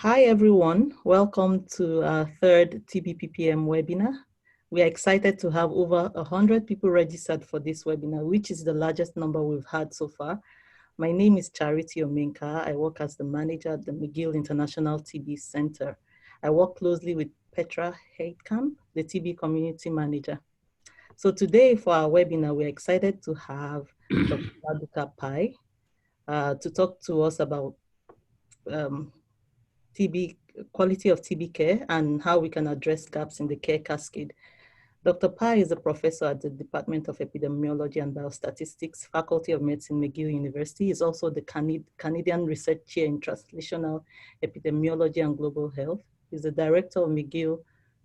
Hi everyone, welcome to our third TBPPM webinar. We are excited to have over 100 people registered for this webinar, which is the largest number we've had so far. My name is Charity Omenka. I work as the manager at the McGill International TB Center. I work closely with Petra Heitkamp, the TB community manager. So today for our webinar, we're excited to have Dr. Madhukar to talk to us about TB, quality of TB care and how we can address gaps in the care cascade. Dr. Pai is a professor at the Department of Epidemiology and Biostatistics, Faculty of Medicine, McGill University. He is also the Canadian Research Chair in Translational Epidemiology and Global Health. He's the Director of McGill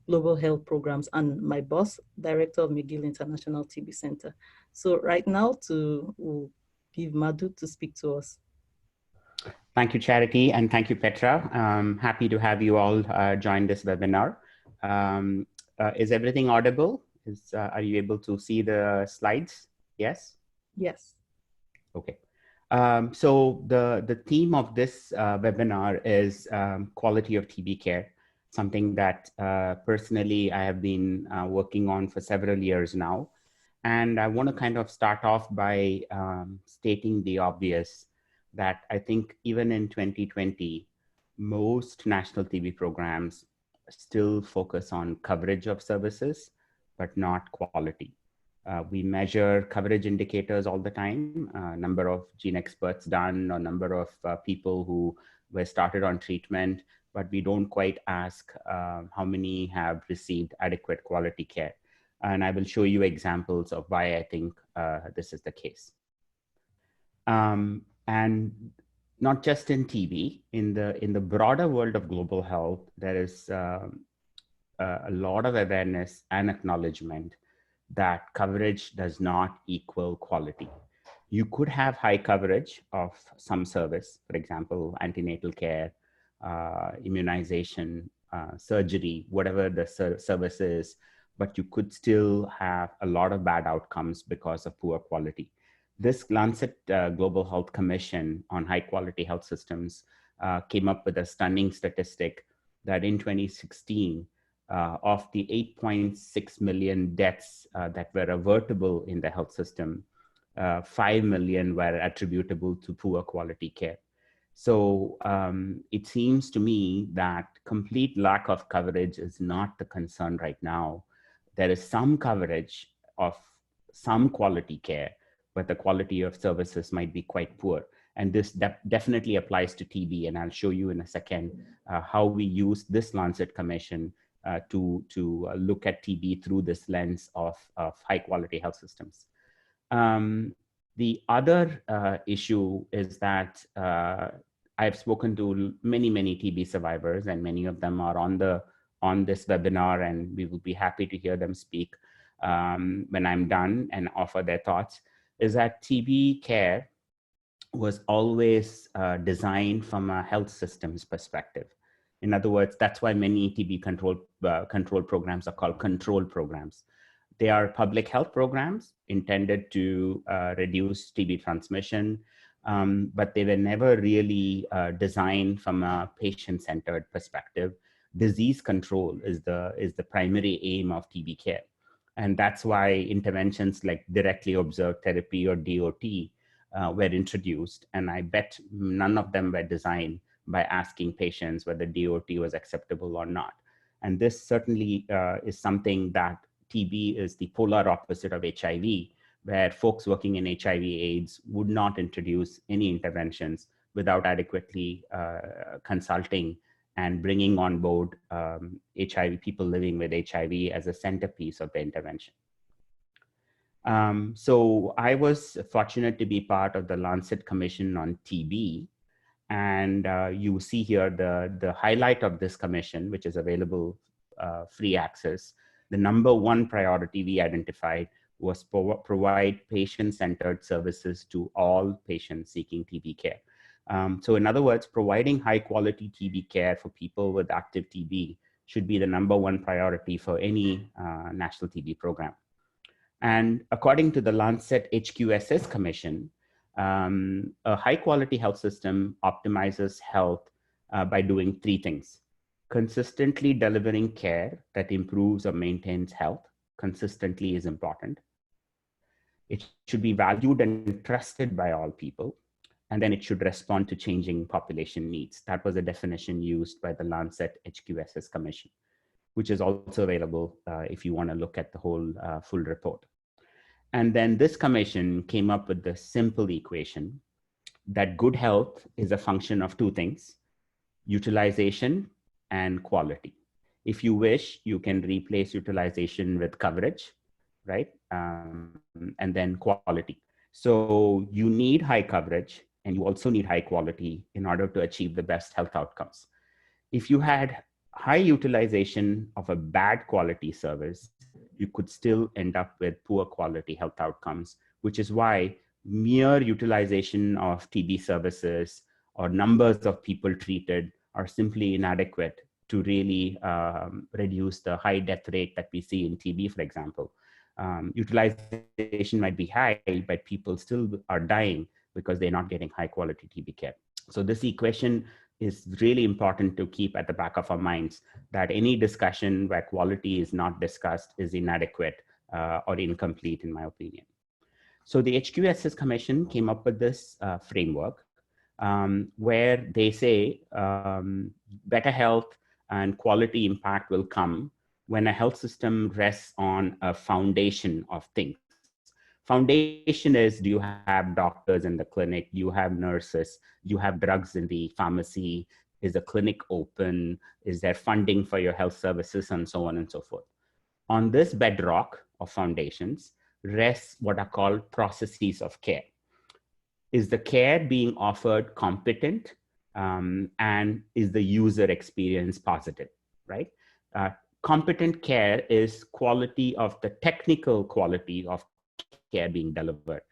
Global Health Programs and my boss, Director of McGill International TB Center. So right now we'll give Madhu to speak to us. Thank you, Charity, and thank you, Petra. Happy to have you all join this webinar. Is everything audible? Are you able to see the slides? Yes? Yes. Okay. So the theme of this webinar is quality of TB care, something that personally I have been working on for several years now. And I want to kind of start off by stating the obvious, that I think even in 2020, most national TB programs still focus on coverage of services, but not quality. We measure coverage indicators all the time, number of gene experts done, or number of people who were started on treatment, but we don't quite ask how many have received adequate quality care. And I will show you examples of why I think this is the case. And not just in TB, in the broader world of global health, there is a lot of awareness and acknowledgement that coverage does not equal quality. You could have high coverage of some service, for example, antenatal care, immunization, surgery, whatever the service is, but you could still have a lot of bad outcomes because of poor quality. This Lancet Global Health Commission on High Quality Health Systems came up with a stunning statistic that in 2016, of the 8.6 million deaths that were avertable in the health system, 5 million were attributable to poor quality care. So it seems to me that complete lack of coverage is not the concern right now. There is some coverage of some quality care, but the quality of services might be quite poor. And this definitely applies to TB. And I'll show you in a second how we use this Lancet Commission to look at TB through this lens of high quality health systems. The other issue is that I've spoken to many TB survivors, and many of them are on this webinar, and we will be happy to hear them speak when I'm done and offer their thoughts. Is that TB care was always designed from a health systems perspective. In other words, that's why many TB control programs are called control programs. They are public health programs intended to reduce TB transmission, but they were never really designed from a patient-centered perspective. Disease control is the primary aim of TB care. And that's why interventions like directly observed therapy or DOT were introduced. And I bet none of them were designed by asking patients whether DOT was acceptable or not. And this certainly is something that TB is the polar opposite of HIV, where folks working in HIV/AIDS would not introduce any interventions without adequately consulting and bringing on board HIV, people living with HIV as a centerpiece of the intervention. So I was fortunate to be part of the Lancet Commission on TB. And you see here the highlight of this commission, which is available free access. The number one priority we identified was provide patient-centered services to all patients seeking TB care. So in other words, providing high quality TB care for people with active TB should be the number one priority for any national TB program. And according to the Lancet HQSS Commission, a high quality health system optimizes health by doing three things: consistently delivering care that improves or maintains health. Consistently is important. It should be valued and trusted by all people. And then it should respond to changing population needs. That was a definition used by the Lancet HQSS Commission, which is also available if you want to look at the whole full report. And then this commission came up with the simple equation that good health is a function of two things: utilization and quality. If you wish, you can replace utilization with coverage, right? And then quality. So you need high coverage and you also need high quality in order to achieve the best health outcomes. If you had high utilization of a bad quality service, you could still end up with poor quality health outcomes, which is why mere utilization of TB services or numbers of people treated are simply inadequate to really reduce the high death rate that we see in TB, for example. Utilization might be high, but people still are dying because they're not getting high quality TB care. So this equation is really important to keep at the back of our minds, that any discussion where quality is not discussed is inadequate or incomplete, in my opinion. So the HQSS Commission came up with this framework where they say better health and quality impact will come when a health system rests on a foundation of things. Foundation is, do you have doctors in the clinic? Do you have nurses? Do you have drugs in the pharmacy? Is the clinic open? Is there funding for your health services, and so on and so forth? On this bedrock of foundations rests what are called processes of care. Is the care being offered competent, and is the user experience positive, right? Competent care is quality of the technical quality of care being delivered.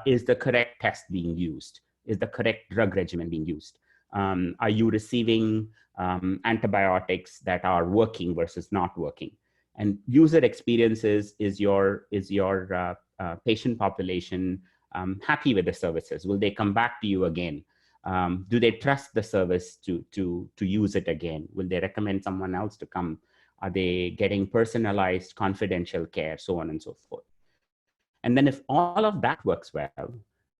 Is the correct test being used? Is the correct drug regimen being used? Are you receiving antibiotics that are working versus not working? And user experiences is your patient population happy with the services? Will they come back to you again? Do they trust the service to use it again? Will they recommend someone else to come? Are they getting personalized, confidential care, so on and so forth? And then if all of that works well,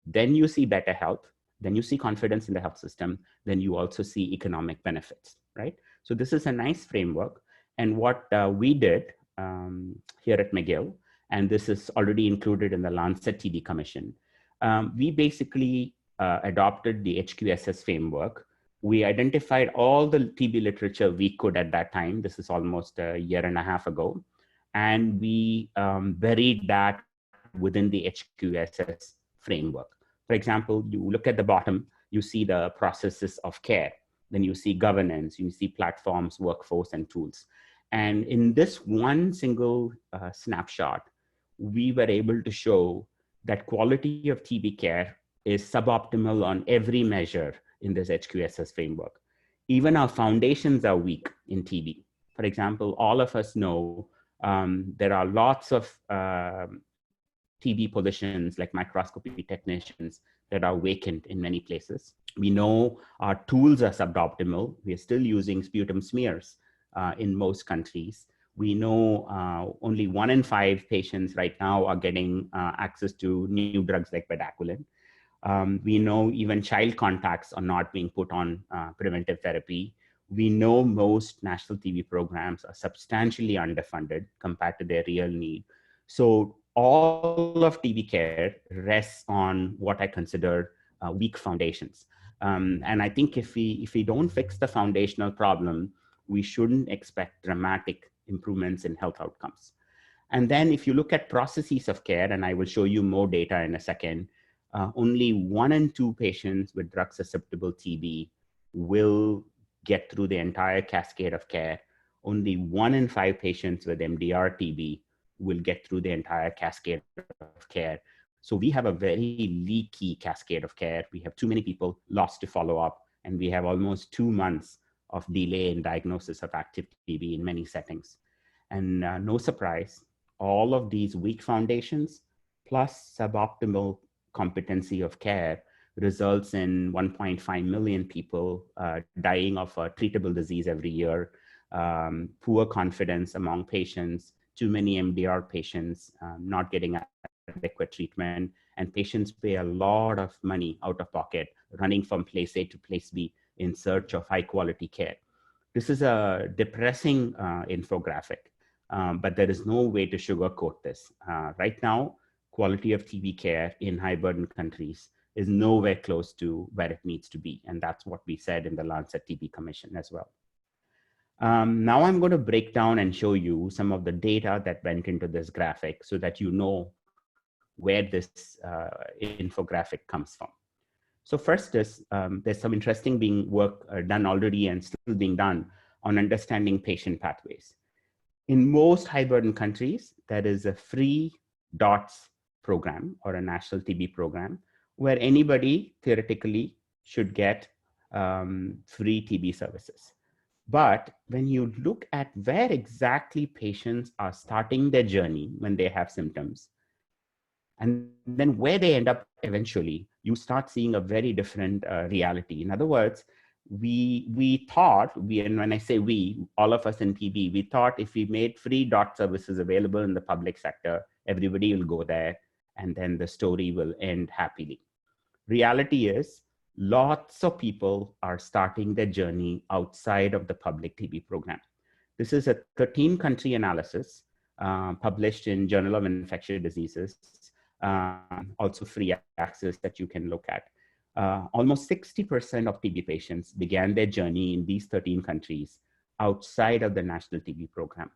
then you see better health, then you see confidence in the health system, then you also see economic benefits, right? So this is a nice framework. And what we did here at McGill, and this is already included in the Lancet TB Commission, we basically adopted the HQSS framework. We identified all the TB literature we could at that time. This is almost a year and a half ago. And we buried that within the HQSS framework. For example, you look at the bottom, you see the processes of care. Then you see governance, you see platforms, workforce, and tools. And in this one single snapshot, we were able to show that quality of TB care is suboptimal on every measure in this HQSS framework. Even our foundations are weak in TB. For example, all of us know there are lots of TB positions like microscopy technicians that are vacant in many places. We know our tools are suboptimal. We are still using sputum smears in most countries. We know only 1 in 5 patients right now are getting access to new drugs like bedaquiline. We know even child contacts are not being put on preventive therapy. We know most national TB programs are substantially underfunded compared to their real need. So all of TB care rests on what I consider weak foundations. And I think if we don't fix the foundational problem, we shouldn't expect dramatic improvements in health outcomes. And then if you look at processes of care, and I will show you more data in a second, only 1 in 2 patients with drug-susceptible TB will get through the entire cascade of care. Only 1 in 5 patients with MDR TB will get through the entire cascade of care. So we have a very leaky cascade of care. We have too many people lost to follow up, and we have almost 2 months of delay in diagnosis of active TB in many settings. And no surprise, all of these weak foundations plus suboptimal competency of care results in 1.5 million people dying of a treatable disease every year, poor confidence among patients, too many MDR patients not getting adequate treatment, and patients pay a lot of money out of pocket running from place A to place B in search of high quality care. This is a depressing infographic, but there is no way to sugarcoat this. Right now, quality of TB care in high burden countries is nowhere close to where it needs to be. And that's what we said in the Lancet TB Commission as well. Now I'm going to break down and show you some of the data that went into this graphic so that you know where this infographic comes from. So first is there's some interesting work done already and still being done on understanding patient pathways. In most high burden countries, there is a free DOTS program or a national TB program where anybody theoretically should get free TB services. But when you look at where exactly patients are starting their journey when they have symptoms, and then where they end up eventually, you start seeing a very different reality. In other words, we thought, and when I say we, all of us in TB, we thought if we made free DOT services available in the public sector, everybody will go there, and then the story will end happily. Reality is, lots of people are starting their journey outside of the public TB program. This is a 13-country analysis published in Journal of Infectious Diseases, also free access that you can look at. Almost 60% of TB patients began their journey in these 13 countries outside of the national TB program.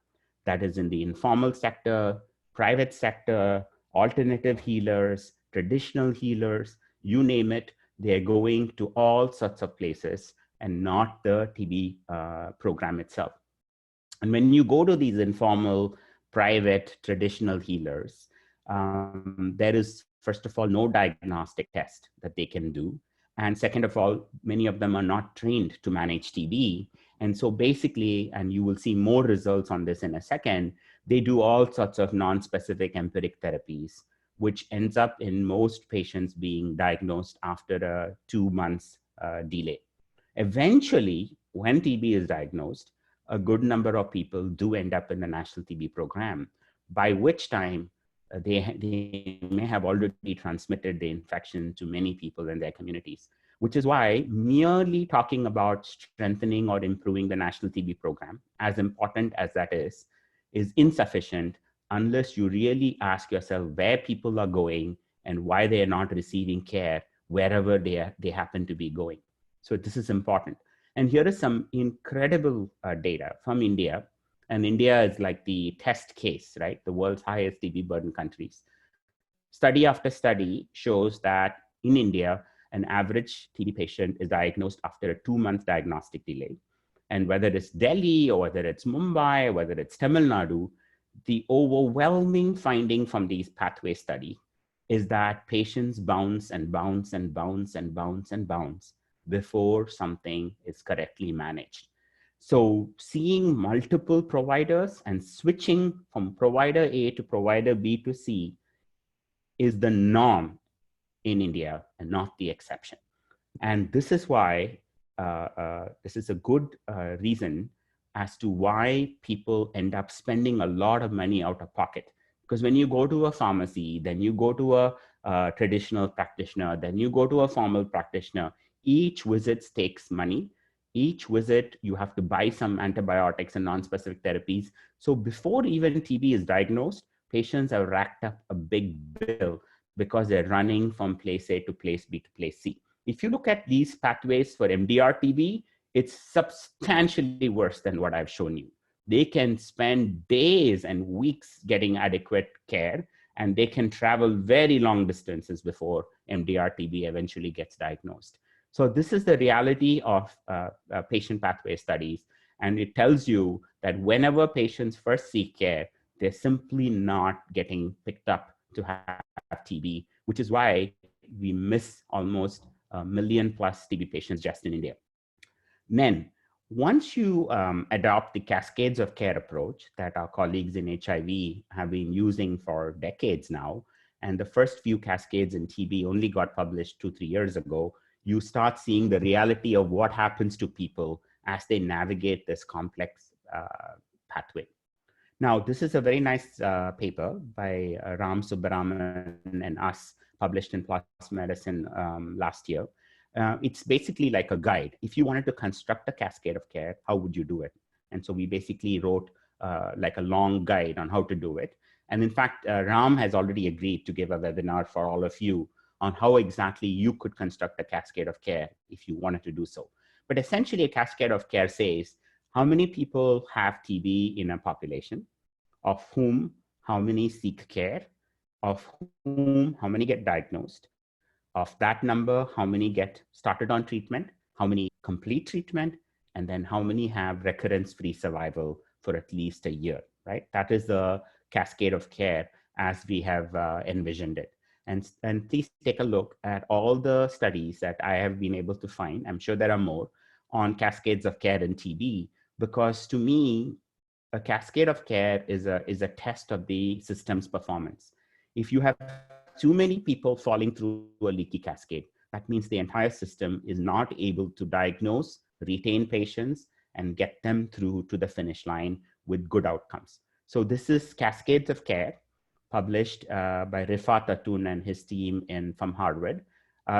That is in the informal sector, private sector, alternative healers, traditional healers, you name it, they're going to all sorts of places and not the TB program itself. And when you go to these informal, private, traditional healers, there is, first of all, no diagnostic test that they can do. And second of all, many of them are not trained to manage TB. And so basically, and you will see more results on this in a second, they do all sorts of non-specific empiric therapies, which ends up in most patients being diagnosed after a 2 months delay. Eventually, when TB is diagnosed, a good number of people do end up in the national TB program, by which time they may have already transmitted the infection to many people in their communities, which is why merely talking about strengthening or improving the national TB program, as important as that is insufficient unless you really ask yourself where people are going and why they are not receiving care wherever they happen to be going. So this is important. And here is some incredible data from India. And India is like the test case, right? The world's highest TB burden countries. Study after study shows that in India, an average TB patient is diagnosed after a 2-month diagnostic delay. And whether it's Delhi or whether it's Mumbai, whether it's Tamil Nadu, the overwhelming finding from these pathway study is that patients bounce and bounce and bounce and bounce and bounce before something is correctly managed. So seeing multiple providers and switching from provider A to provider B to C is the norm in India and not the exception. And this is why this is a good reason as to why people end up spending a lot of money out of pocket. Because when you go to a pharmacy, then you go to a traditional practitioner, then you go to a formal practitioner, each visit takes money. Each visit, you have to buy some antibiotics and non-specific therapies. So before even TB is diagnosed, patients have racked up a big bill because they're running from place A to place B to place C. If you look at these pathways for MDR TB, it's substantially worse than what I've shown you. They can spend days and weeks getting adequate care, and they can travel very long distances before MDR TB eventually gets diagnosed. So this is the reality of patient pathway studies. And it tells you that whenever patients first seek care, they're simply not getting picked up to have TB, which is why we miss almost 1 million plus TB patients just in India. Then, once you adopt the cascades of care approach that our colleagues in HIV have been using for decades now, and the first few cascades in TB only got published 2-3 years ago, you start seeing the reality of what happens to people as they navigate this complex pathway. Now, this is a very nice paper by Ram Subbaraman and us, published in PLOS Medicine last year. It's basically like a guide. If you wanted to construct a cascade of care, how would you do it? And so we basically wrote like a long guide on how to do it. And in fact, Ram has already agreed to give a webinar for all of you on how exactly you could construct a cascade of care if you wanted to do so. But essentially, a cascade of care says how many people have TB in a population, of whom how many seek care, of whom how many get diagnosed, of that number, how many get started on treatment, how many complete treatment, and then how many have recurrence-free survival for at least a year, right? That is the cascade of care as we have envisioned it. And please take a look at all the studies that I have been able to find. I'm sure there are more on cascades of care in TB, because to me, a cascade of care is a test of the system's performance. If you have too many people falling through a leaky cascade, that means the entire system is not able to diagnose, retain patients, and get them through to the finish line with good outcomes. So this is Cascades of Care, published by Rifat Atun and his team from Harvard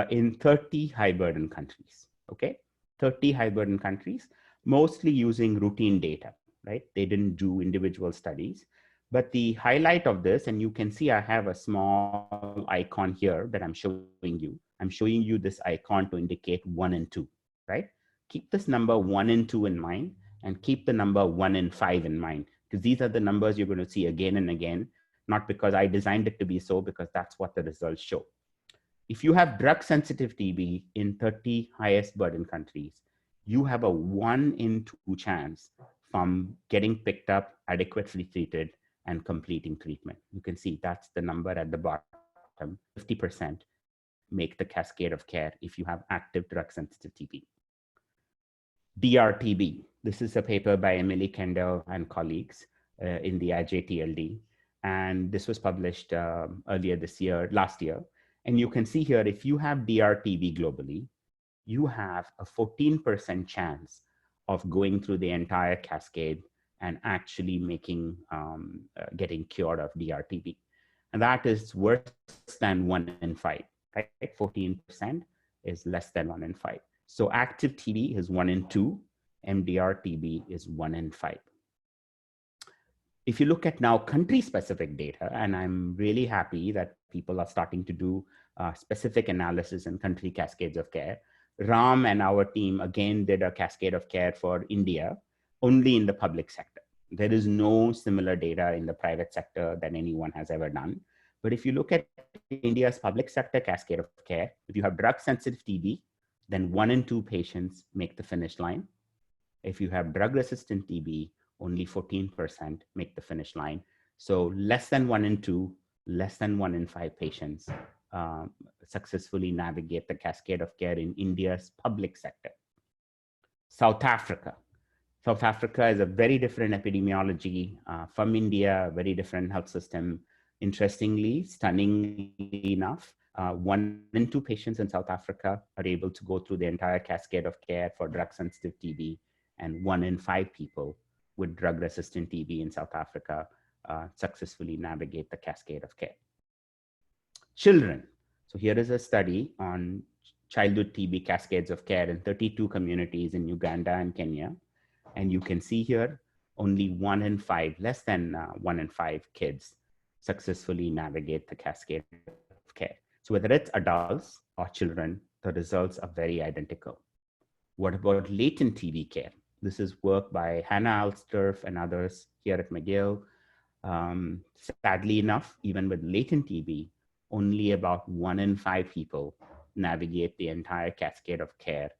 in 30 high burden countries, okay? 30 high burden countries, mostly using routine data, right? They didn't do individual studies. But the highlight of this, and you can see I have a small icon here that I'm showing you. I'm showing you this icon to indicate 1 and 2, right? Keep this number 1 and 2 in mind, and keep the number 1 and 5 in mind, because these are the numbers you're going to see again and again, not because I designed it to be so, because that's what the results show. If you have drug-sensitive TB in 30 highest burden countries, you have a 1 in 2 chance from getting picked up, adequately treated, and completing treatment. You can see that's the number at the bottom. 50% make the cascade of care if you have active drug-sensitive TB. DRTB. This is a paper by Emily Kendall and colleagues in the IJTLD. And this was published last year. And you can see here, if you have DRTB globally, you have a 14% chance of going through the entire cascade and actually getting cured of DRTB. And that is worse than 1 in 5, right? 14% is less than 1 in 5. So active TB is 1 in 2, MDR TB is 1 in 5. If you look at now country-specific data, and I'm really happy that people are starting to do specific analysis and country cascades of care. Ram and our team again did a cascade of care for India, only in the public sector. There is no similar data in the private sector that anyone has ever done. But if you look at India's public sector cascade of care, if you have drug-sensitive TB, then 1 in 2 patients make the finish line. If you have drug-resistant TB, only 14% make the finish line. So less than 1 in 2, less than 1 in 5 patients successfully navigate the cascade of care in India's public sector. South Africa. South Africa is a very different epidemiology from India, very different health system. Interestingly, stunningly enough, 1 in 2 patients in South Africa are able to go through the entire cascade of care for drug-sensitive TB, and 1 in 5 people with drug-resistant TB in South Africa successfully navigate the cascade of care. Children. So here is a study on childhood TB cascades of care in 32 communities in Uganda and Kenya. And you can see here, only 1 in 5, less than 1 in 5 kids successfully navigate the cascade of care. So whether it's adults or children, the results are very identical. What about latent TB care? This is work by Hannah Alstorf and others here at McGill. Sadly enough, even with latent TB, only about 1 in 5 people navigate the entire cascade of care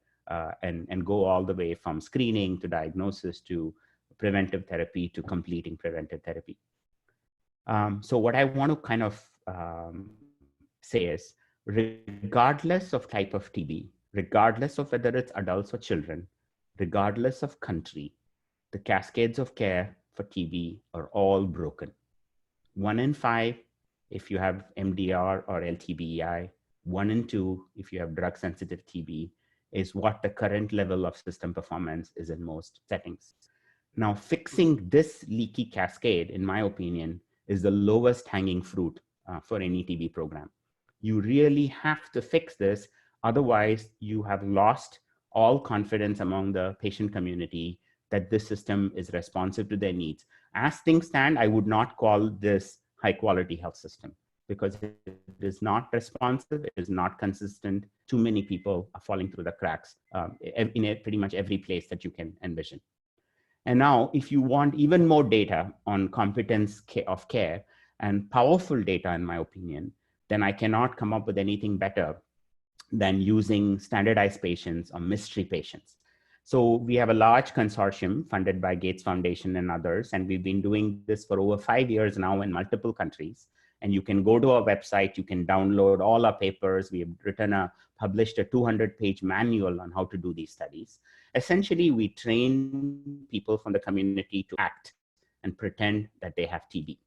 and go all the way from screening to diagnosis to preventive therapy to completing preventive therapy. So what I want to kind of say is, regardless of type of TB, regardless of whether it's adults or children, regardless of country, the cascades of care for TB are all broken. 1 in 5 if you have MDR or LTBEI, 1 and 2 if you have drug-sensitive TB, is what the current level of system performance is in most settings. Now, fixing this leaky cascade, in my opinion, is the lowest hanging fruit for any TB program. You really have to fix this. Otherwise, you have lost all confidence among the patient community that this system is responsive to their needs. As things stand, I would not call this high quality health system because it is not responsive, it is not consistent. Too many people are falling through the cracks in pretty much every place that you can envision. And now, if you want even more data on competence of care and powerful data, in my opinion, then I cannot come up with anything better than using standardized patients or mystery patients. So we have a large consortium funded by Gates Foundation and others, and we've been doing this for over 5 years now in multiple countries. And you can go to our website, you can download all our papers. We have published a 200-page manual on how to do these studies. Essentially, we train people from the community to act and pretend that they have TB.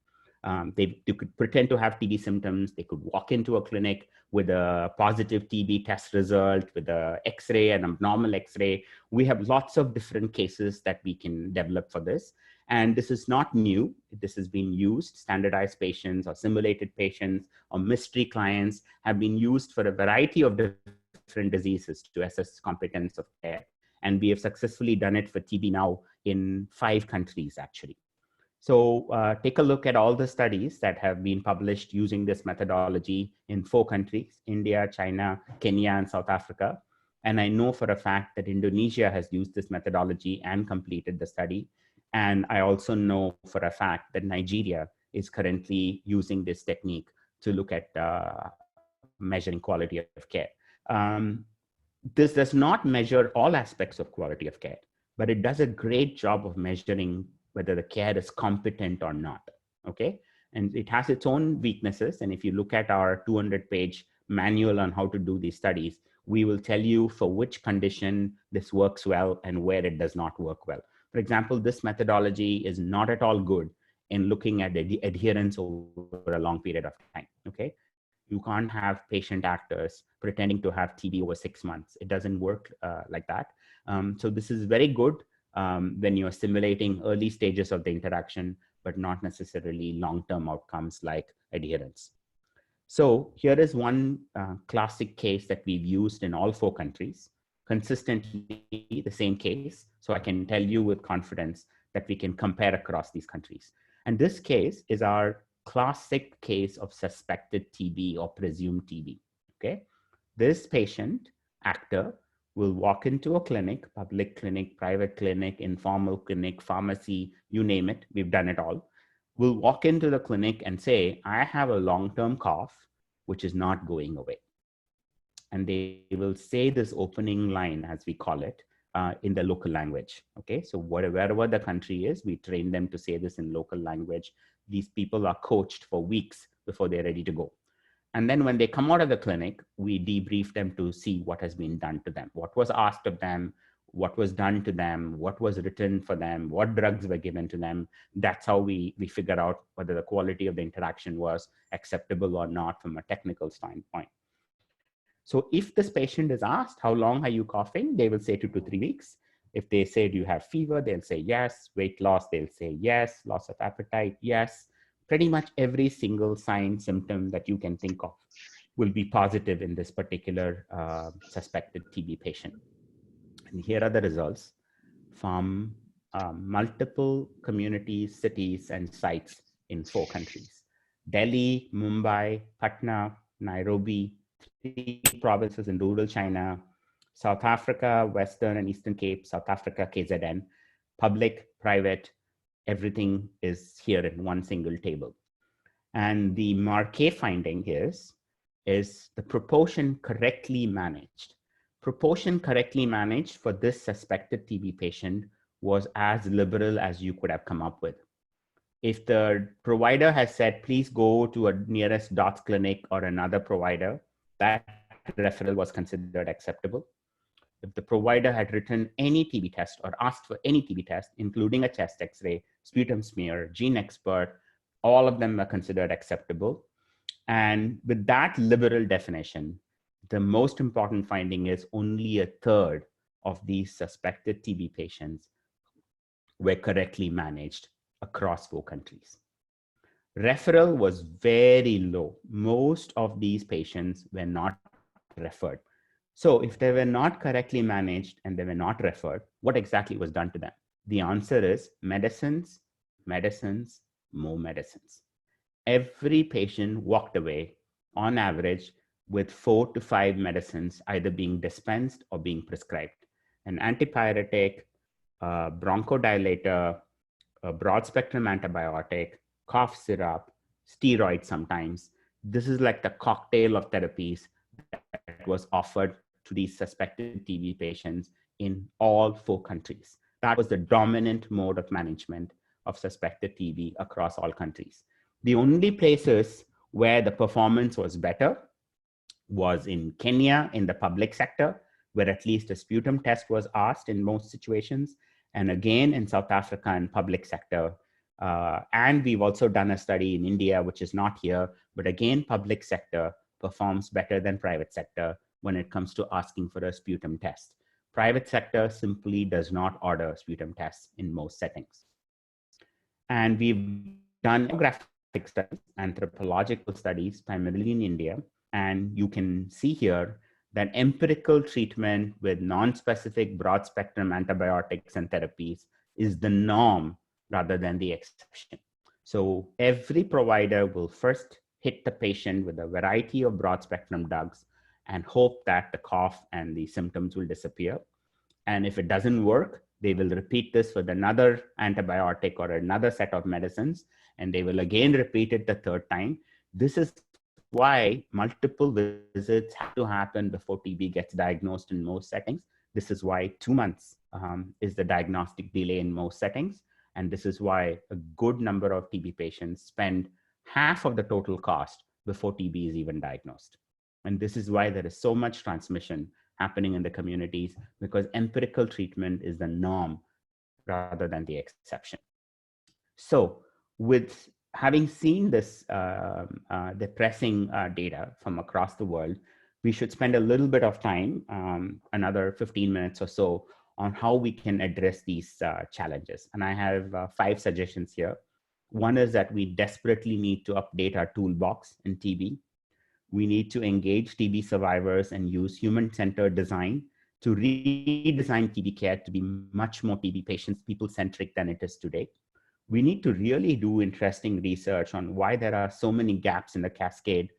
They could pretend to have TB symptoms. They could walk into a clinic with a positive TB test result, with an X-ray, an abnormal X-ray. We have lots of different cases that we can develop for this. And this is not new. This has been used. Standardized patients or simulated patients or mystery clients have been used for a variety of different diseases to assess competence of care. And we have successfully done it for TB now in 5 countries, actually. So take a look at all the studies that have been published using this methodology in 4 countries, India, China, Kenya, and South Africa. And I know for a fact that Indonesia has used this methodology and completed the study. And I also know for a fact that Nigeria is currently using this technique to look at measuring quality of care. This does not measure all aspects of quality of care, but it does a great job of measuring whether the care is competent or not, okay? And it has its own weaknesses. And if you look at our 200-page manual on how to do these studies, we will tell you for which condition this works well and where it does not work well. For example, this methodology is not at all good in looking at the adherence over a long period of time, okay? You can't have patient actors pretending to have TB over 6 months. It doesn't work like that. So this is very good when you're simulating early stages of the interaction, but not necessarily long-term outcomes like adherence. So here is one classic case that we've used in all 4 countries, consistently the same case. So I can tell you with confidence that we can compare across these countries. And this case is our classic case of suspected TB or presumed TB, okay? This patient, actor, will walk into a clinic, public clinic, private clinic, informal clinic, pharmacy, you name it, we've done it all. Will walk into the clinic and say, I have a long-term cough, which is not going away. And they will say this opening line, as we call it, in the local language, okay? So wherever the country is, we train them to say this in local language. These people are coached for weeks before they're ready to go. And then when they come out of the clinic, we debrief them to see what has been done to them, what was asked of them, what was done to them, what was written for them, what drugs were given to them. That's how we figure out whether the quality of the interaction was acceptable or not from a technical standpoint. So if this patient is asked, how long are you coughing? They will say 2 to 3 weeks. If they say, do you have fever? They'll say yes. Weight loss, they'll say yes. Loss of appetite, yes. Pretty much every single sign, symptom that you can think of will be positive in this particular suspected TB patient. And here are the results from multiple communities, cities, and sites in 4 countries. Delhi, Mumbai, Patna, Nairobi, 3 provinces in rural China, South Africa, Western and Eastern Cape, South Africa, KZN, public, private, everything is here in one single table. And the marquee finding is the proportion correctly managed. Proportion correctly managed for this suspected TB patient was as liberal as you could have come up with. If the provider has said, please go to a nearest DOTS clinic or another provider, that referral was considered acceptable. If the provider had written any TB test or asked for any TB test, including a chest X-ray, sputum smear, gene expert, all of them were considered acceptable. And with that liberal definition, the most important finding is only a third of these suspected TB patients were correctly managed across 4 countries. Referral was very low. Most of these patients were not referred. So if they were not correctly managed and they were not referred, what exactly was done to them? The answer is medicines, medicines, more medicines. Every patient walked away on average with 4 to 5 medicines either being dispensed or being prescribed. An antipyretic, bronchodilator, a broad spectrum antibiotic, cough syrup, steroids sometimes. This is like the cocktail of therapies that was offered to these suspected TB patients in all 4 countries. That was the dominant mode of management of suspected TB across all countries. The only places where the performance was better was in Kenya in the public sector, where at least a sputum test was asked in most situations, and again in South Africa in public sector. And we've also done a study in India, which is not here, but again, public sector performs better than private sector when it comes to asking for a sputum test. Private sector simply does not order sputum tests in most settings. And we've done ethnographic studies, anthropological studies, primarily in India. And you can see here that empirical treatment with non-specific broad spectrum antibiotics and therapies is the norm rather than the exception. So every provider will first hit the patient with a variety of broad spectrum drugs and hope that the cough and the symptoms will disappear. And if it doesn't work, they will repeat this with another antibiotic or another set of medicines, and they will again repeat it the third time. This is why multiple visits have to happen before TB gets diagnosed in most settings. This is why 2 months is the diagnostic delay in most settings. And this is why a good number of TB patients spend half of the total cost before TB is even diagnosed. And this is why there is so much transmission happening in the communities, because empirical treatment is the norm rather than the exception. So with having seen this depressing data from across the world, we should spend a little bit of time, another 15 minutes or so, on how we can address these challenges. And I have 5 suggestions here. One is that we desperately need to update our toolbox in TB. We need to engage TB survivors and use human-centered design to redesign TB care to be much more TB patients, people-centric than it is today. We need to really do interesting research on why there are so many gaps in the cascade.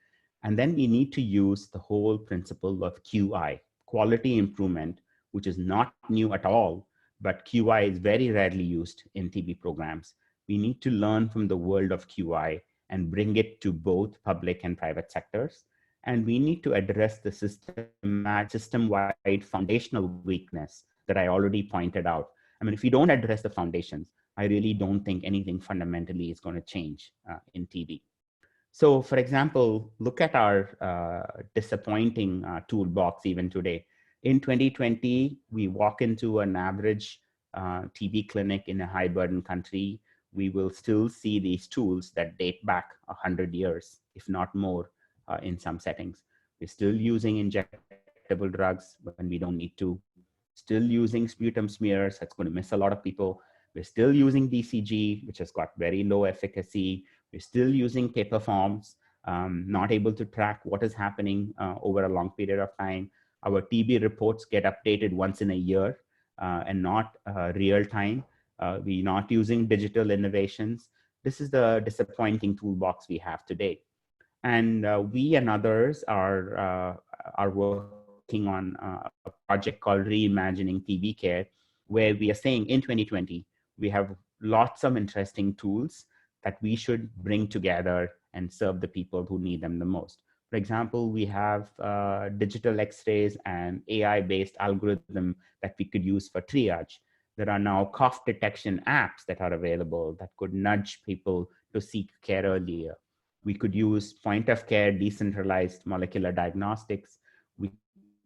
And then we need to use the whole principle of QI, quality improvement, which is not new at all, but QI is very rarely used in TB programs. We need to learn from the world of QI and bring it to both public and private sectors. And we need to address the system-wide foundational weakness that I already pointed out. I mean, if we don't address the foundations, I really don't think anything fundamentally is going to change in TB. So for example, look at our disappointing toolbox even today. In 2020, we walk into an average TB clinic in a high burden country, we will still see these tools that date back 100 years, if not more, in some settings. We're still using injectable drugs when we don't need to, still using sputum smears, that's going to miss a lot of people. We're still using BCG, which has got very low efficacy. We're still using paper forms, not able to track what is happening over a long period of time. Our TB reports get updated once in a year and not real time. We're not using digital innovations. This is the disappointing toolbox we have today. And we and others are working on a project called Reimagining TB Care, where we are saying in 2020, we have lots of interesting tools that we should bring together and serve the people who need them the most. For example, we have digital x-rays and AI-based algorithm that we could use for triage. There are now cough detection apps that are available that could nudge people to seek care earlier. We could use point of care decentralized molecular diagnostics. We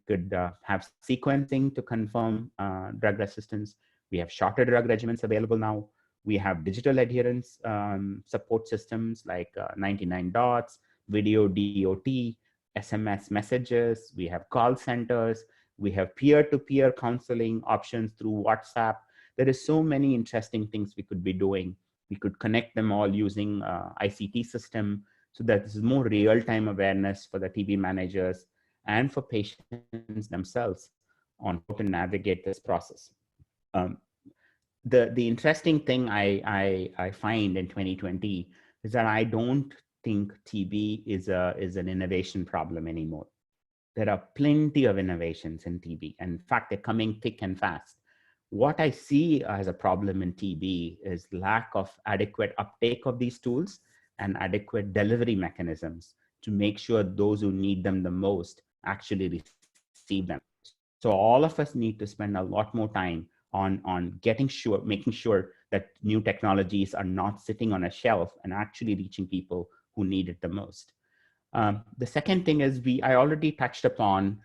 could have sequencing to confirm drug resistance. We have shorter drug regimens available now. We have digital adherence support systems like 99 dots, video DOT, SMS messages, we have call centers, we have peer-to-peer counseling options through WhatsApp. There is so many interesting things we could be doing. We could connect them all using ICT system so that this is more real-time awareness for the TB managers and for patients themselves on how to navigate this process. Um, the interesting thing I find in 2020 is that I don't think TB is an innovation problem anymore. There are plenty of innovations in TB, and in fact, they're coming thick and fast. What I see as a problem in TB is lack of adequate uptake of these tools and adequate delivery mechanisms to make sure those who need them the most actually receive them. So all of us need to spend a lot more time on making sure that new technologies are not sitting on a shelf and actually reaching people who need it the most. The second thing is I already touched upon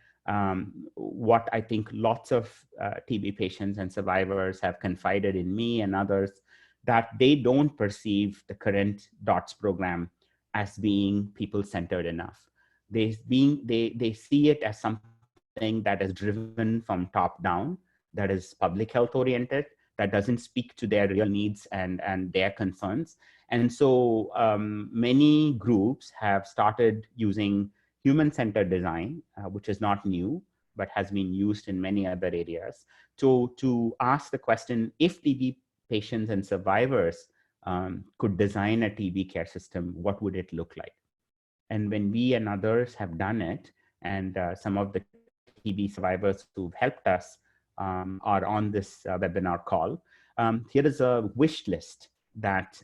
what I think lots of TB patients and survivors have confided in me and others, that they don't perceive the current DOTS program as being people-centered enough. They see it as something that is driven from top down, that is public health oriented, that doesn't speak to their real needs and their concerns. And so many groups have started using human-centered design, which is not new, but has been used in many other areas, to ask the question, if TB patients and survivors could design a TB care system, what would it look like? And when we and others have done it, and some of the TB survivors who've helped us are on this webinar call, here is a wish list that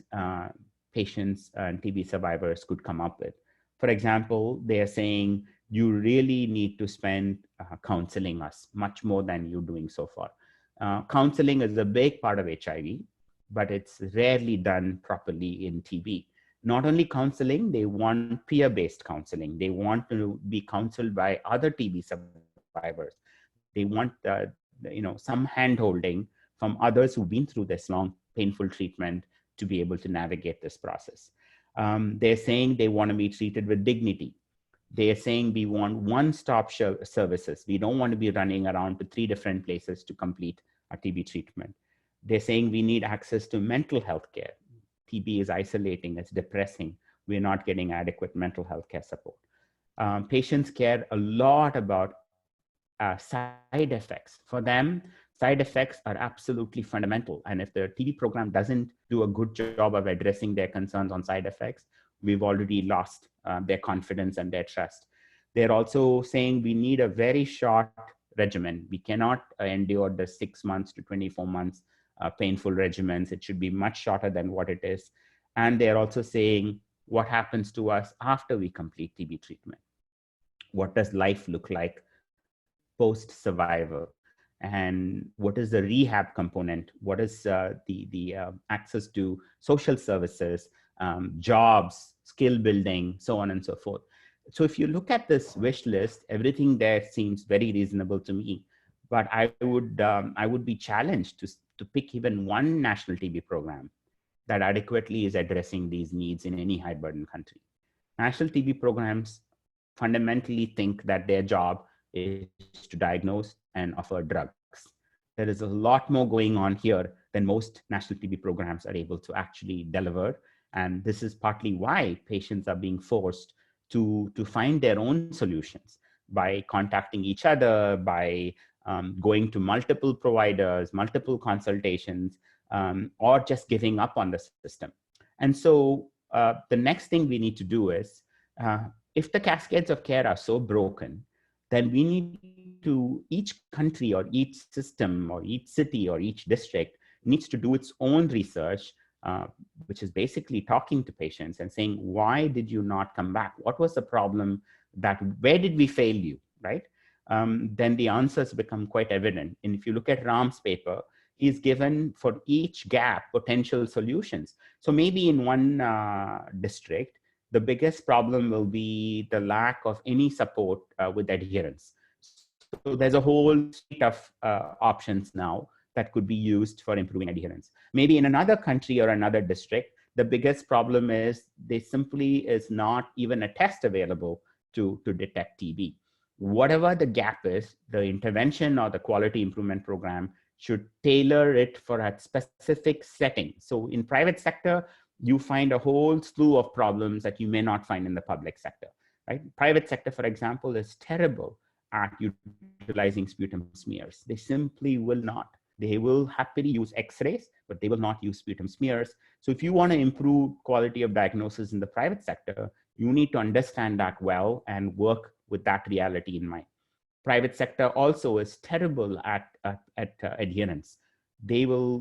patients and TB survivors could come up with. For example, they are saying, you really need to spend counseling us much more than you're doing so far. Counseling is a big part of HIV, but it's rarely done properly in TB. Not only counseling, they want peer-based counseling. They want to be counseled by other TB survivors. They want some hand-holding from others who've been through this long, painful treatment to be able to navigate this process. They're saying they want to be treated with dignity. They're saying we want one-stop services. We don't want to be running around to 3 different places to complete a TB treatment. They're saying we need access to mental health care. TB is isolating, it's depressing. We're not getting adequate mental health care support. Patients care a lot about side effects. For them, side effects are absolutely fundamental. And if the TB program doesn't do a good job of addressing their concerns on side effects, we've already lost their confidence and their trust. They're also saying we need a very short regimen. We cannot endure the 6 months to 24 months painful regimens. It should be much shorter than what it is. And they're also saying, what happens to us after we complete TB treatment? What does life look like post-survival? And what is the rehab component? What is the access to social services, jobs, skill building, so on and so forth. So if you look at this wish list, everything there seems very reasonable to me. But I would be challenged to pick even one national TB program that adequately is addressing these needs in any high burden country. National TB programs fundamentally think that their job is to diagnose and offer drugs. There is a lot more going on here than most national TB programs are able to actually deliver. And this is partly why patients are being forced to find their own solutions by contacting each other, by going to multiple providers, multiple consultations, or just giving up on the system. And so the next thing we need to do is, if the cascades of care are so broken, then we need to, each country or each system or each city or each district needs to do its own research, which is basically talking to patients and saying, why did you not come back? What was the problem? Where did we fail you, right? Then the answers become quite evident. And if you look at Ram's paper, he's given for each gap potential solutions. So maybe in one district, the biggest problem will be the lack of any support with adherence. So there's a whole suite of options now that could be used for improving adherence. Maybe in another country or another district, The biggest problem is there simply is not even a test available to detect TB. Whatever the gap is, the intervention or the quality improvement program should tailor it for a specific setting. So in private sector, you find a whole slew of problems that you may not find in the public sector, right? Private sector, for example, is terrible at utilizing sputum smears. They simply will not. They will happily use X-rays, but they will not use sputum smears. So if you want to improve quality of diagnosis in the private sector, you need to understand that well and work with that reality in mind. Private sector also is terrible at adherence. They will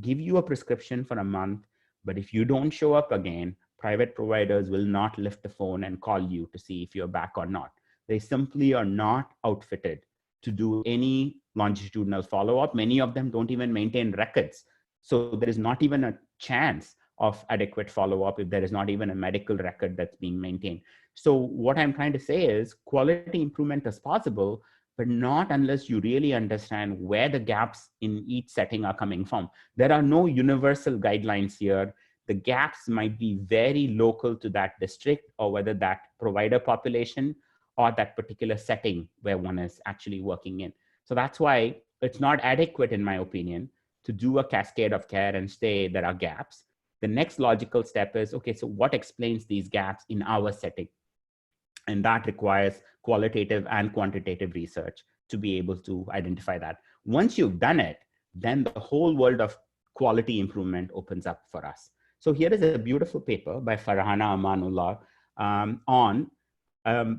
give you a prescription for a month, but if you don't show up again, private providers will not lift the phone and call you to see if you're back or not. They simply are not outfitted to do any longitudinal follow-up. Many of them don't even maintain records. So there is not even a chance of adequate follow-up if there is not even a medical record that's being maintained. So what I'm trying to say is quality improvement is possible, but not unless you really understand where the gaps in each setting are coming from. There are no universal guidelines here. The gaps might be very local to that district or whether that provider population or that particular setting where one is actually working in. So that's why it's not adequate, in my opinion, to do a cascade of care and say there are gaps. The next logical step is, okay, so what explains these gaps in our setting? And that requires qualitative and quantitative research to be able to identify that. Once you've done it, then the whole world of quality improvement opens up for us. So here is a beautiful paper by Farhana Amanullah on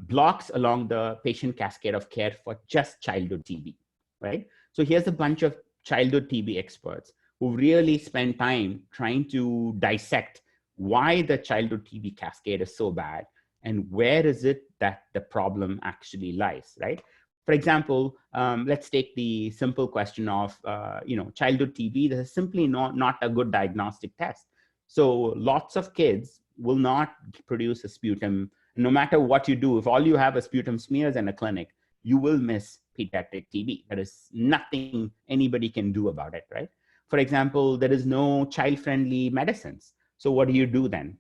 blocks along the patient cascade of care for just childhood TB, right? So here's a bunch of childhood TB experts who really spend time trying to dissect why the childhood TB cascade is so bad and where is it that the problem actually lies, right? For example, let's take the simple question of, childhood TB. This is simply not a good diagnostic test. So lots of kids will not produce a sputum. No matter what you do, if all you have is sputum smears in a clinic, you will miss pediatric TB. There is nothing anybody can do about it, right? For example, there is no child-friendly medicines. So what do you do then?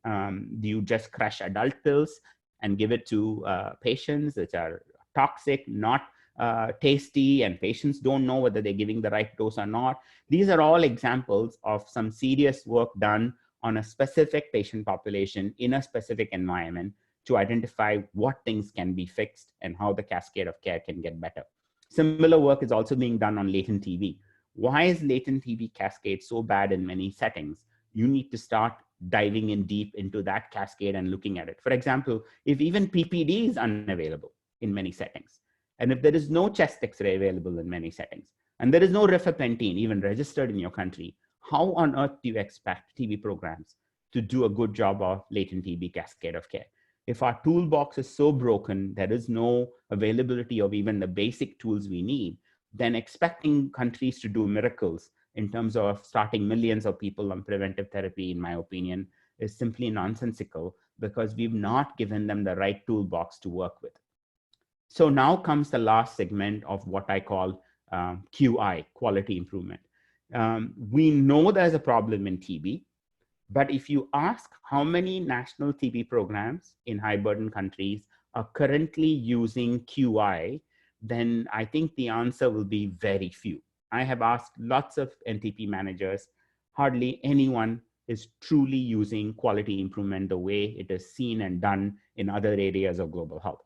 Do you just crush adult pills and give it to patients which are toxic, not tasty, and patients don't know whether they're giving the right dose or not? These are all examples of some serious work done on a specific patient population in a specific environment to identify what things can be fixed and how the cascade of care can get better. Similar work is also being done on latent TB. Why is latent TB cascade so bad in many settings? You need to start diving in deep into that cascade and looking at it. For example, if even PPD is unavailable in many settings, and if there is no chest X-ray available in many settings, and there is no rifampicin even registered in your country, how on earth do you expect TB programs to do a good job of latent TB cascade of care? If our toolbox is so broken, there is no availability of even the basic tools we need, then expecting countries to do miracles in terms of starting millions of people on preventive therapy, in my opinion, is simply nonsensical because we've not given them the right toolbox to work with. So now comes the last segment of what I call QI, quality improvement. We know there's a problem in TB, but if you ask how many national TB programs in high burden countries are currently using QI, then I think the answer will be very few. I have asked lots of NTP managers, hardly anyone is truly using quality improvement the way it is seen and done in other areas of global health.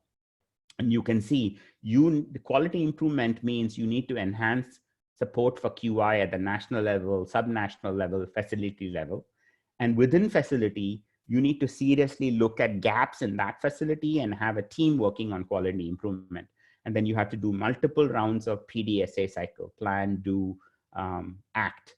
And you can see the quality improvement means you need to enhance support for QI at the national level, subnational level, facility level. And within facility, you need to seriously look at gaps in that facility and have a team working on quality improvement. And then you have to do multiple rounds of PDSA cycle, plan, do, act,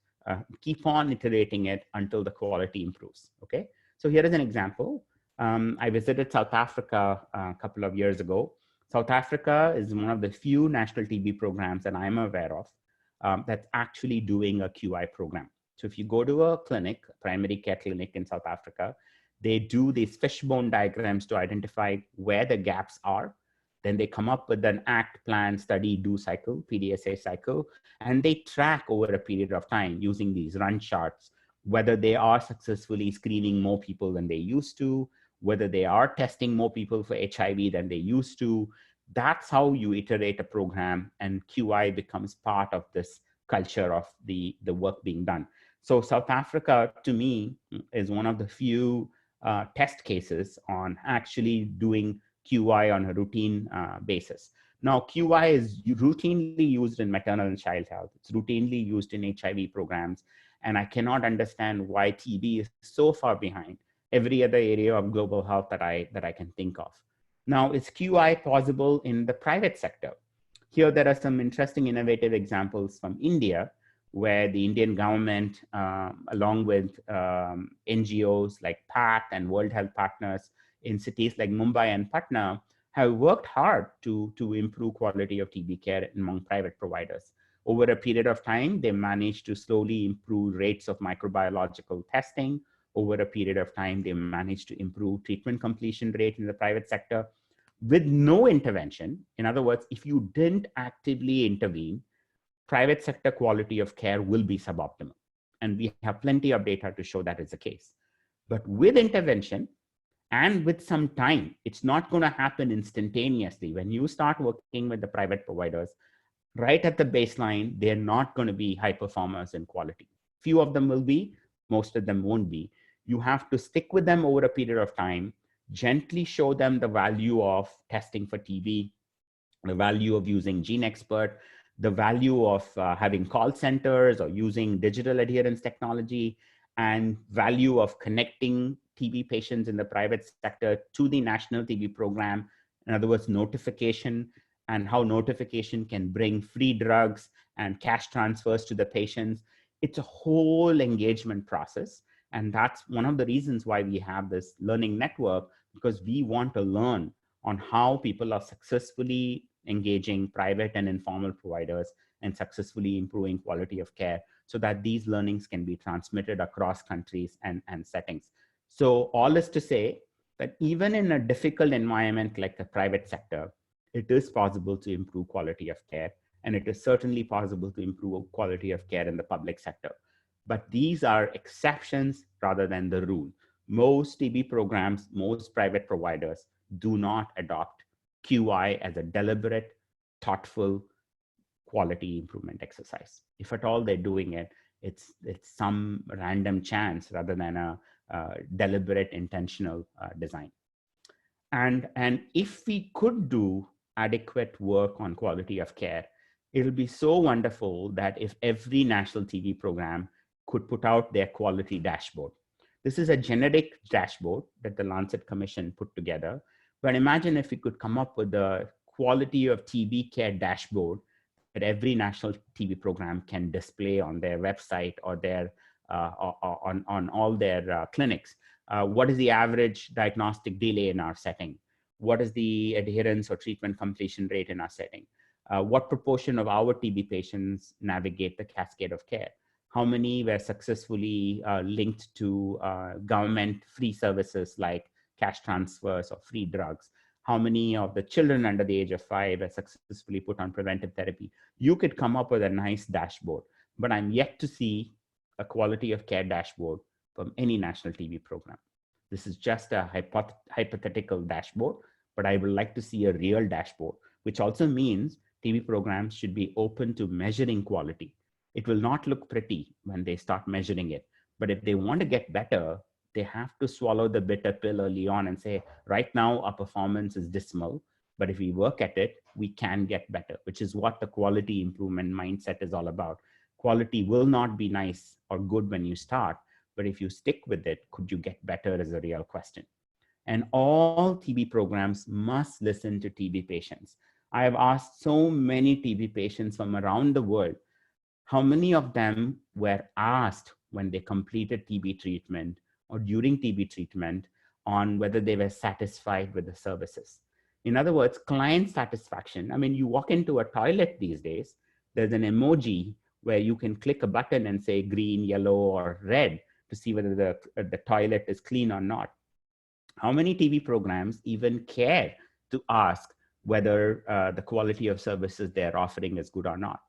keep on iterating it until the quality improves, okay? So here is an example. I visited South Africa a couple of years ago. South Africa is one of the few national TB programs that I'm aware of that's actually doing a QI program. So if you go to a clinic, primary care clinic in South Africa, they do these fishbone diagrams to identify where the gaps are. Then they come up with an act, plan, study, do cycle, PDSA cycle, and they track over a period of time using these run charts whether they are successfully screening more people than they used to, whether they are testing more people for HIV than they used to. That's how you iterate a program, and QI becomes part of this culture of the work being done. So South Africa, to me, is one of the few test cases on actually doing QI on a routine basis. Now, QI is routinely used in maternal and child health. It's routinely used in HIV programs. And I cannot understand why TB is so far behind every other area of global health that I can think of. Now, is QI possible in the private sector? Here, there are some interesting innovative examples from India, where the Indian government, along with NGOs like PATH and World Health Partners in cities like Mumbai and Patna, have worked hard to improve quality of TB care among private providers. Over a period of time, they managed to slowly improve rates of microbiological testing. Over a period of time, they managed to improve treatment completion rate in the private sector with no intervention. In other words, if you didn't actively intervene, private sector quality of care will be suboptimal. And we have plenty of data to show that is the case. But with intervention and with some time, it's not going to happen instantaneously. When you start working with the private providers, right at the baseline, they're not going to be high performers in quality. Few of them will be, most of them won't be. You have to stick with them over a period of time, gently show them the value of testing for TB, the value of using Gene Expert, the value of having call centers or using digital adherence technology, and value of connecting TB patients in the private sector to the national TB program. In other words, notification, and how notification can bring free drugs and cash transfers to the patients. It's a whole engagement process. And that's one of the reasons why we have this learning network, because we want to learn on how people are successfully engaging private and informal providers and successfully improving quality of care, so that these learnings can be transmitted across countries and settings. So all is to say that even in a difficult environment like the private sector, it is possible to improve quality of care, and it is certainly possible to improve quality of care in the public sector. But these are exceptions rather than the rule. Most TB programs, most private providers do not adopt QI as a deliberate, thoughtful quality improvement exercise. If at all they're doing it, it's some random chance rather than a deliberate, intentional design. And if we could do adequate work on quality of care, it'll be so wonderful that if every national TB program could put out their quality dashboard. This is a generic dashboard that the Lancet Commission put together. But imagine if we could come up with a quality of TB care dashboard that every national TB program can display on their website or their on all their clinics. What is the average diagnostic delay in our setting? What is the adherence or treatment completion rate in our setting? What proportion of our TB patients navigate the cascade of care? How many were successfully linked to government free services like cash transfers or free drugs? How many of the children under the age of 5 are successfully put on preventive therapy? You could come up with a nice dashboard, but I'm yet to see a quality of care dashboard from any national TB program. This is just a hypothetical dashboard, but I would like to see a real dashboard, which also means TB programs should be open to measuring quality. It will not look pretty when they start measuring it, but if they want to get better, they have to swallow the bitter pill early on and say, right now our performance is dismal, but if we work at it, we can get better, which is what the quality improvement mindset is all about. Quality will not be nice or good when you start, but if you stick with it, could you get better is a real question. And all TB programs must listen to TB patients. I have asked so many TB patients from around the world, how many of them were asked when they completed TB treatment or during TB treatment on whether they were satisfied with the services. In other words, client satisfaction. I mean, you walk into a toilet these days, there's an emoji where you can click a button and say green, yellow, or red to see whether the toilet is clean or not. How many TB programs even care to ask whether the quality of services they're offering is good or not?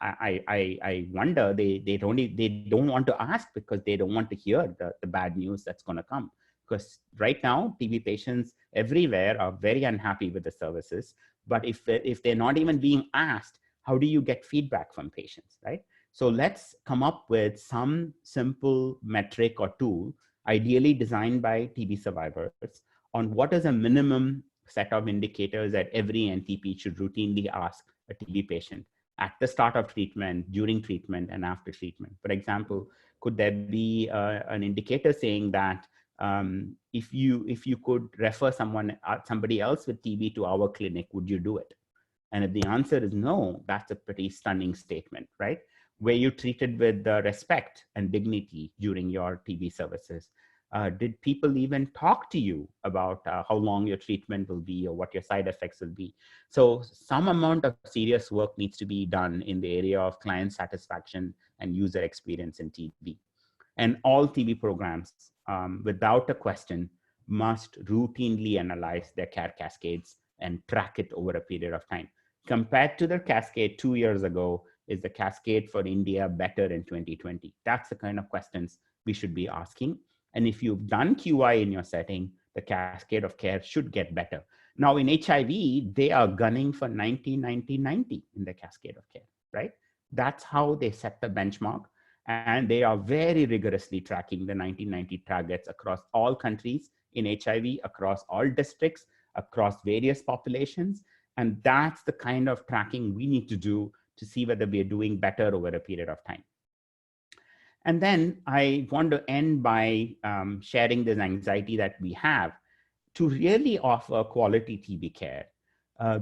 I wonder they don't want to ask because they don't want to hear the bad news that's going to come. Because right now, TB patients everywhere are very unhappy with the services. But if they're not even being asked, how do you get feedback from patients, right? So let's come up with some simple metric or tool, ideally designed by TB survivors, on what is a minimum set of indicators that every NTP should routinely ask a TB patient at the start of treatment, during treatment, and after treatment. For example, could there be an indicator saying that if you could refer somebody else with TB to our clinic, would you do it? And if the answer is no, that's a pretty stunning statement, right? Were you treated with respect and dignity during your TB services? Did people even talk to you about how long your treatment will be or what your side effects will be? So some amount of serious work needs to be done in the area of client satisfaction and user experience in TB. And all TB programs, without a question, must routinely analyze their care cascades and track it over a period of time. Compared to the cascade 2 years ago, is the cascade for India better in 2020? That's the kind of questions we should be asking. And if you've done QI in your setting, the cascade of care should get better. Now in HIV, they are gunning for 90, 90, 90 in the cascade of care, right? That's how they set the benchmark. And they are very rigorously tracking the 1990 targets across all countries in HIV, across all districts, across various populations. And that's the kind of tracking we need to do to see whether we are doing better over a period of time. And then I want to end by sharing this anxiety that we have. To really offer quality TB care,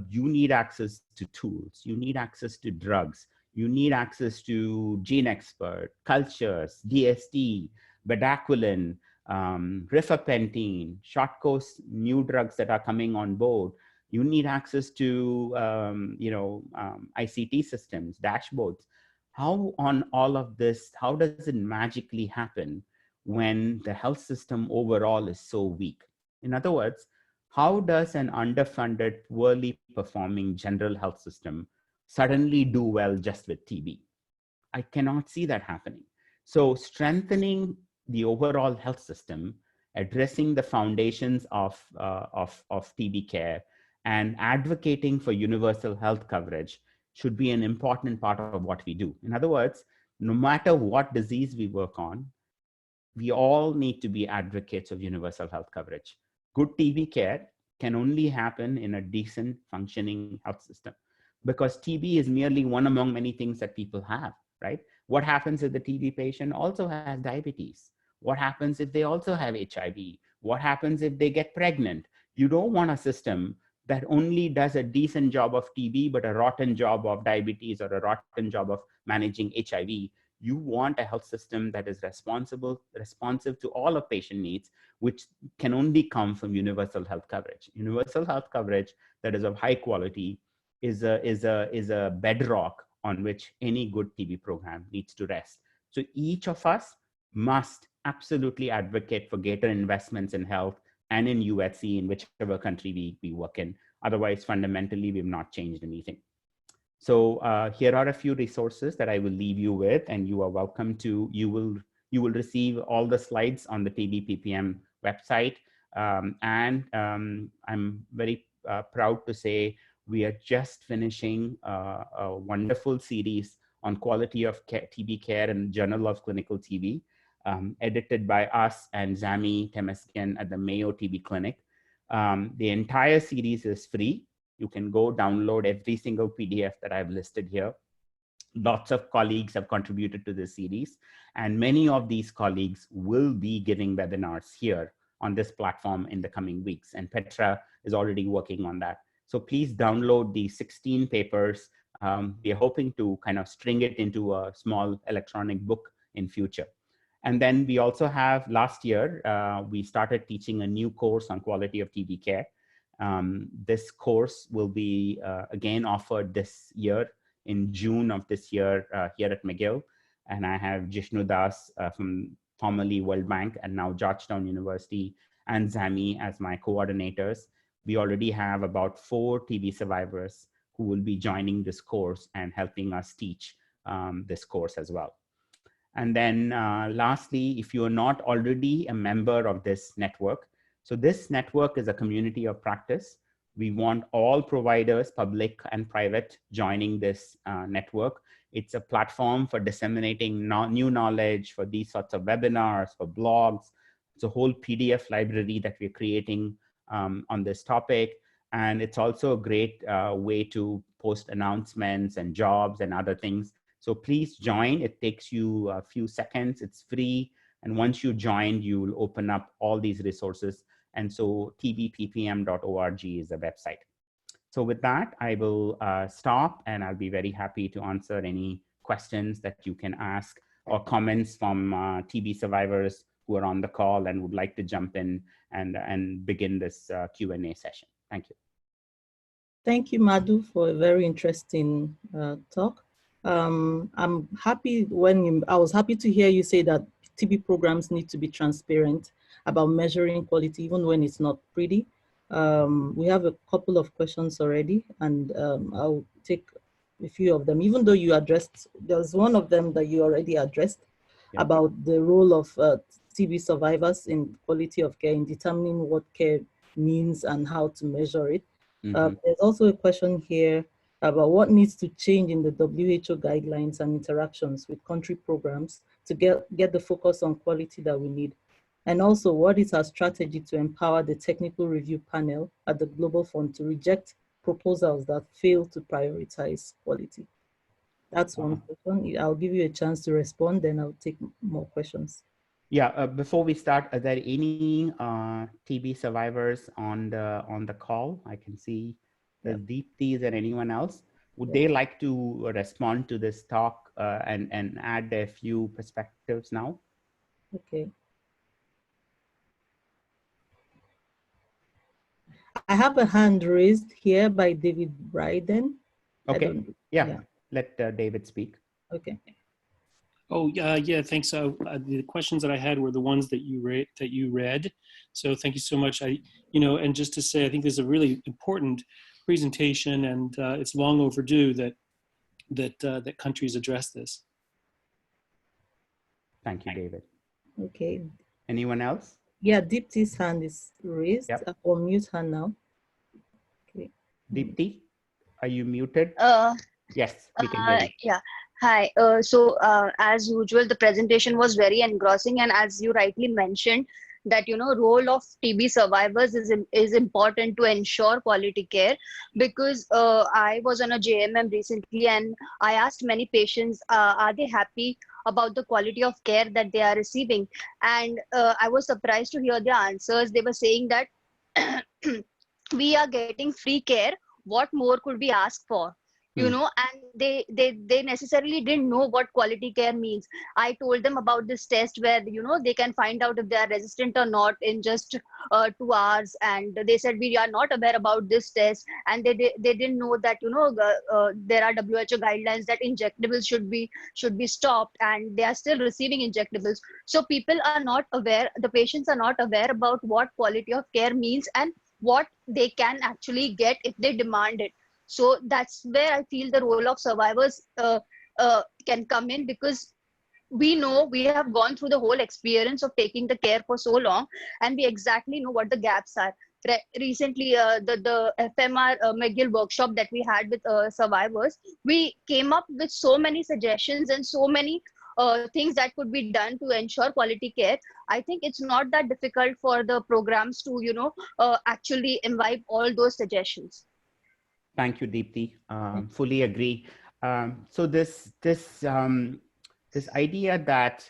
you need access to tools, you need access to drugs, you need access to gene expert, cultures, DST, bedaquiline, rifapentine, short course new drugs that are coming on board. You need access to ICT systems, dashboards. How on all of this, how does it magically happen when the health system overall is so weak? In other words, how does an underfunded, poorly performing general health system suddenly do well just with TB? I cannot see that happening. So strengthening the overall health system, addressing the foundations of TB care, and advocating for universal health coverage should be an important part of what we do. In other words, no matter what disease we work on, we all need to be advocates of universal health coverage. Good TB care can only happen in a decent functioning health system, because TB is merely one among many things that people have, right? What happens if the TB patient also has diabetes? What happens if they also have HIV? What happens if they get pregnant? You don't want a system that only does a decent job of TB, but a rotten job of diabetes or a rotten job of managing HIV. You want a health system that is responsive to all of patient needs, which can only come from universal health coverage. Universal health coverage that is of high quality is a bedrock on which any good TB program needs to rest. So each of us must absolutely advocate for greater investments in health and in UHC in whichever country we work in. Otherwise, fundamentally, we've not changed anything. So here are a few resources that I will leave you with, and you are welcome to, you will receive all the slides on the TBPPM website. I'm very proud to say we are just finishing a wonderful series on quality of TB care in Journal of Clinical TB, edited by us and Zami Temesgen at the Mayo TB Clinic. The entire series is free. You can go download every single PDF that I've listed here. Lots of colleagues have contributed to this series, and many of these colleagues will be giving webinars here on this platform in the coming weeks, and Petra is already working on that. So please download the 16 papers. We are hoping to kind of string it into a small electronic book in future. And then we also have, last year, we started teaching a new course on quality of TB care. This course will be again offered this year in June of this year here at McGill. And I have Jishnu Das from formerly World Bank and now Georgetown University, and Zami as my coordinators. We already have about 4 TB survivors who will be joining this course and helping us teach this course as well. And then lastly, if you are not already a member of this network, so this network is a community of practice. We want all providers, public and private, joining this network. It's a platform for disseminating new knowledge, for these sorts of webinars, for blogs. It's a whole PDF library that we're creating on this topic. And it's also a great way to post announcements and jobs and other things. So please join. It takes you a few seconds. It's free. And once you join, you will open up all these resources. And so tbppm.org is the website. So with that, I will stop, and I'll be very happy to answer any questions that you can ask or comments from TB survivors who are on the call and would like to jump in and begin this Q&A session. Thank you. Thank you, Madhu, for a very interesting talk. I'm happy I was happy to hear you say that TB programs need to be transparent about measuring quality, even when it's not pretty. We have a couple of questions already, and I'll take a few of them, even though you addressed, there's one of them that you already addressed about the role of TB survivors in quality of care, in determining what care means and how to measure it. There's also a question here about what needs to change in the WHO guidelines and interactions with country programs to get the focus on quality that we need. And also, what is our strategy to empower the technical review panel at the Global Fund to reject proposals that fail to prioritize quality? That's one question. I'll give you a chance to respond, then I'll take more questions. Yeah, before we start, are there any TB survivors on the call? I can see the Deepti. Is there anyone else? Would they like to respond to this talk and add a few perspectives now? Okay. I have a hand raised here by David Bryden. Okay, yeah. Let David speak. Okay. Oh, yeah, thanks. The questions that I had were the ones that you read. So thank you so much. And just to say, I think this is a really important presentation, and it's long overdue that countries address this. Thank you, David. Okay. Anyone else? Yeah, Deepti's hand is raised. I'll mute her now. Okay. Deepti, are you muted? Yes, we can hear you. Yeah. Hi. As usual, the presentation was very engrossing, and as you rightly mentioned, that role of TB survivors is important to ensure quality care. Because I was on a JMM recently, and I asked many patients, are they happy about the quality of care that they are receiving? And I was surprised to hear their answers. They were saying that we are getting free care. What more could we ask for? And they necessarily didn't know what quality care means. I told them about this test where they can find out if they are resistant or not in just 2 hours, and they said we are not aware about this test, and they didn't know that there are WHO guidelines that injectables should be stopped, and they are still receiving injectables. So people are not aware, the patients are not aware about what quality of care means and what they can actually get if they demand it. So that's where I feel the role of survivors can come in, because we know we have gone through the whole experience of taking the care for so long, and we exactly know what the gaps are. Recently, the FMR McGill workshop that we had with survivors, we came up with so many suggestions and so many things that could be done to ensure quality care. I think it's not that difficult for the programs to actually imbibe all those suggestions. Thank you, Deepti. Fully agree. So this idea that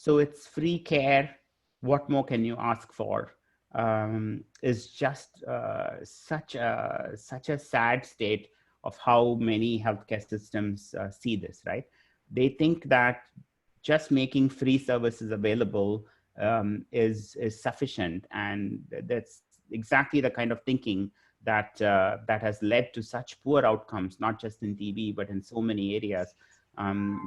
it's free care, what more can you ask for, is just such a sad state of how many healthcare systems see this, right? They think that just making free services available is sufficient, and that's exactly the kind of thinking that has led to such poor outcomes, not just in TB, but in so many areas.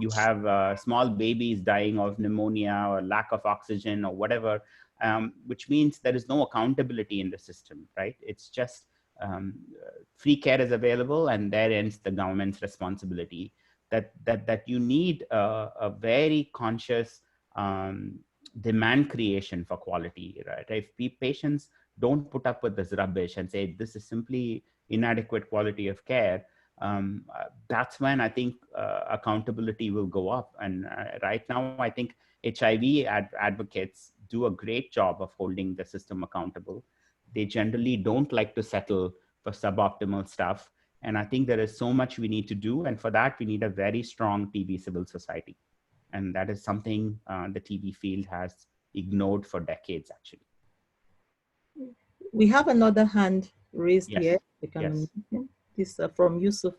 You have small babies dying of pneumonia or lack of oxygen or whatever, which means there is no accountability in the system, right? It's just free care is available, and there ends the government's responsibility. That you need a very conscious demand creation for quality, right? If patients don't put up with this rubbish and say this is simply inadequate quality of care, that's when I think accountability will go up. And right now, I think HIV advocates do a great job of holding the system accountable. They generally don't like to settle for suboptimal stuff. And I think there is so much we need to do. And for that, we need a very strong TB civil society. And that is something the TB field has ignored for decades, actually. We have another hand raised Yes. here. We can Yes. unmute him. This is from Yusuf.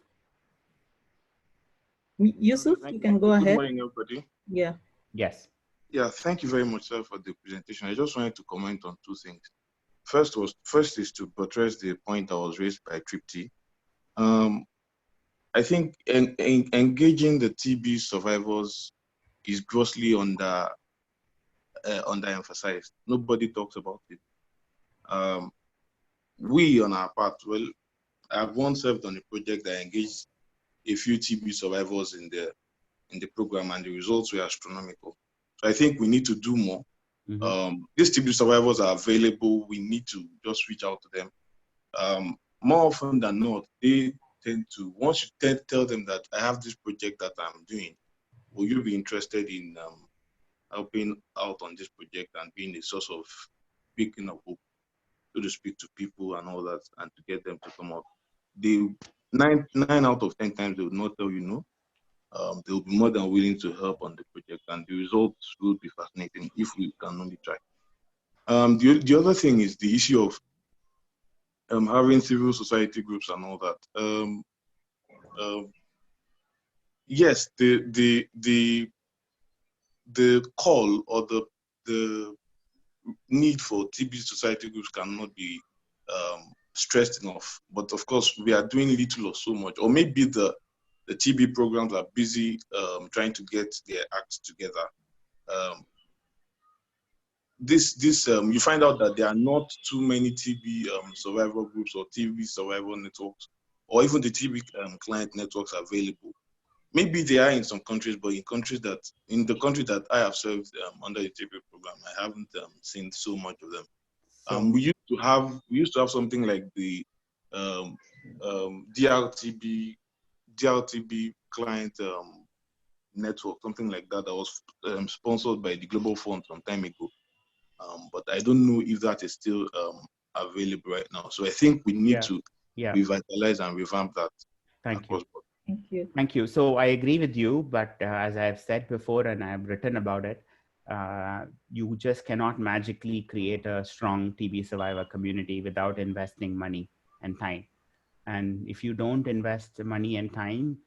Yusuf, you can go ahead. Good morning, everybody. Yeah. Yes. Yeah, thank you very much, sir, for the presentation. I just wanted to comment on two things. First is to buttress the point that was raised by Tripty. I think engaging the TB survivors is grossly underemphasized. Nobody talks about it. We, on our part, well, I've once served on a project that engaged a few TB survivors in the program, and the results were astronomical. So I think we need to do more. Mm-hmm. These TB survivors are available. We need to just reach out to them. More often than not, they tend to, once you tell them that I have this project that I'm doing, will you be interested in helping out on this project and being a source of speaking of hope, so to speak to people and all that, and to get them to come up. They 9 out of 10 times they will not tell you no. They will be more than willing to help on the project, and the results will be fascinating if we can only try. The other thing is the issue of having civil society groups and all that. Yes, the call or the need for TB society groups cannot be stressed enough. But of course, we are doing little or so much, or maybe the TB programs are busy trying to get their acts together. You find out that there are not too many TB survivor groups or TB survivor networks, or even the TB client networks available. Maybe they are in some countries, but in the country that I have served under the TB program, I haven't seen so much of them. We used to have something like the DRTB client network, something like that was sponsored by the Global Fund some time ago. But I don't know if that is still available right now. So I think we need to revitalize and revamp that. Thank you. Thank you. Thank you. So I agree with you, but as I've said before, and I've written about it, you just cannot magically create a strong TB survivor community without investing money and time. And if you don't invest money and time,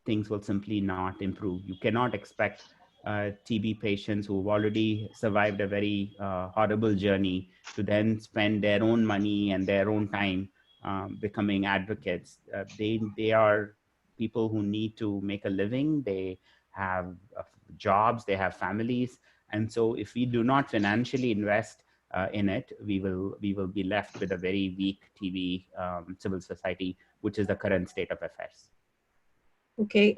things will simply not improve. You cannot expect TB patients who've already survived a very horrible journey to then spend their own money and their own time becoming advocates. They are people who need to make a living. They have jobs, they have families. And so if we do not financially invest in it, we will be left with a very weak TB civil society, which is the current state of affairs. Okay,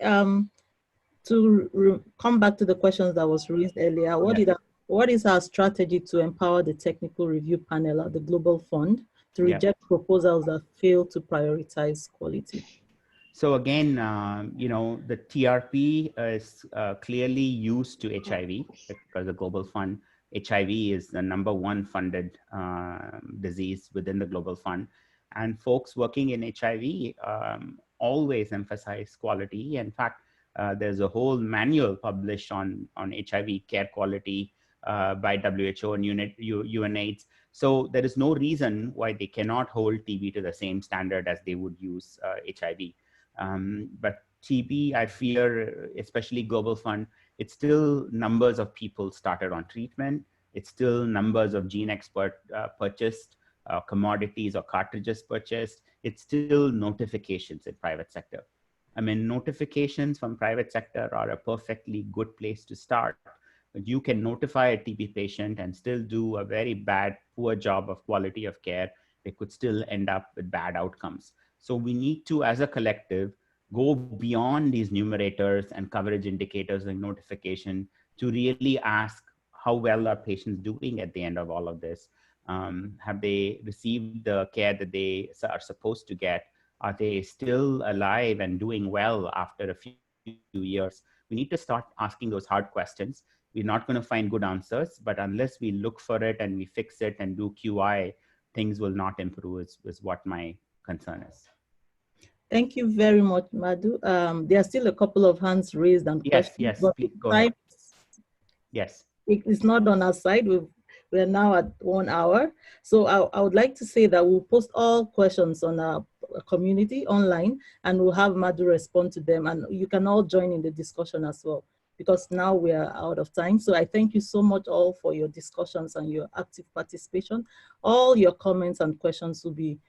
to come back to the questions that was raised earlier, what is our strategy to empower the technical review panel at the Global Fund to reject proposals that fail to prioritize quality? So again, the TRP is clearly used to HIV because the Global Fund, HIV is the #1 funded disease within the Global Fund. And folks working in HIV always emphasize quality. In fact, there's a whole manual published on HIV care quality by WHO and UNAIDS. So there is no reason why they cannot hold TB to the same standard as they would use HIV. But TB, I fear, especially Global Fund, it's still numbers of people started on treatment. It's still numbers of gene expert purchased, commodities or cartridges purchased. It's still notifications in private sector. I mean, notifications from private sector are a perfectly good place to start. But you can notify a TB patient and still do a very bad, poor job of quality of care they could still end up with bad outcomes. So we need to, as a collective, go beyond these numerators and coverage indicators and notification to really ask how well are patients doing at the end of all of this. Have they received the care that they are supposed to get? Are they still alive and doing well after a few years? We need to start asking those hard questions. We're not going to find good answers, but unless we look for it and we fix it and do QI, things will not improve, is what my concern is. Thank you very much, Madhu. There are still a couple of hands raised and questions. Yes, but please go ahead. Yes. It's not on our side. We're now at 1 hour. So I would like to say that we'll post all questions on our community online, and we'll have Madhu respond to them. And you can all join in the discussion as well, because now we are out of time. So I thank you so much all for your discussions and your active participation. All your comments and questions will be